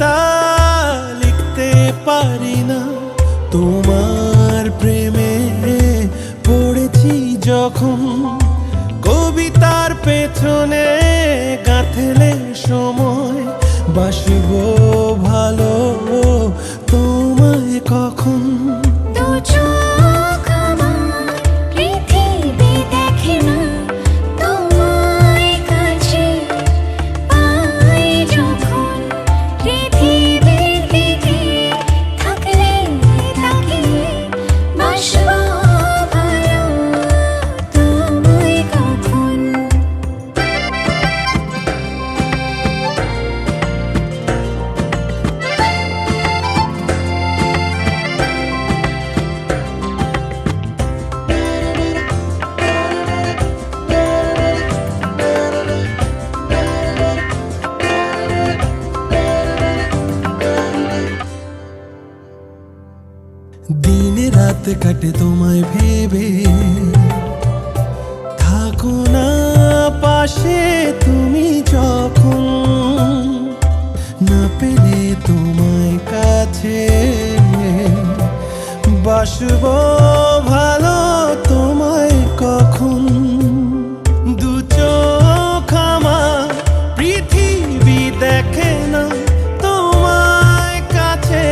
কবিতা লিখতে পারি না, তোমার প্রেমে পড়েছি যখন। কবিতার পেছনে গাঁথলে সময়, বাসবো ভালো তোমায় কখন। দু চোখ আমার পৃথিবী দেখে না, তোমায় কাছে পাই যখন। পৃথিবীর দিকে থাকলে তাকিয়ে বাসবো ভালো তোমায় কখন। দিন রাত কাটে তোমায় ভেবে, থাকো না পাশে তুমি যখন। না পেলে তোমায় কাছে বাসবো ভালো তোমায় কখন। দু চোখ আমার পৃথিবী দেখে না, তোমায় কাছে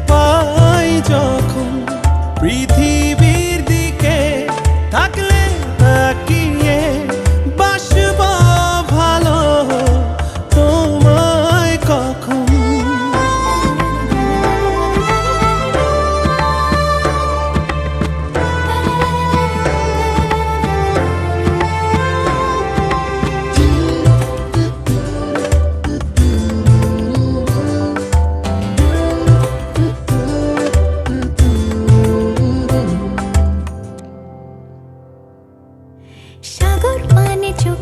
পাই যখন। পৃথিবীর দিকে থাকলে তাকিয়ে বাসবো ভালো তোমায় কখন। সাগর পানে চোখ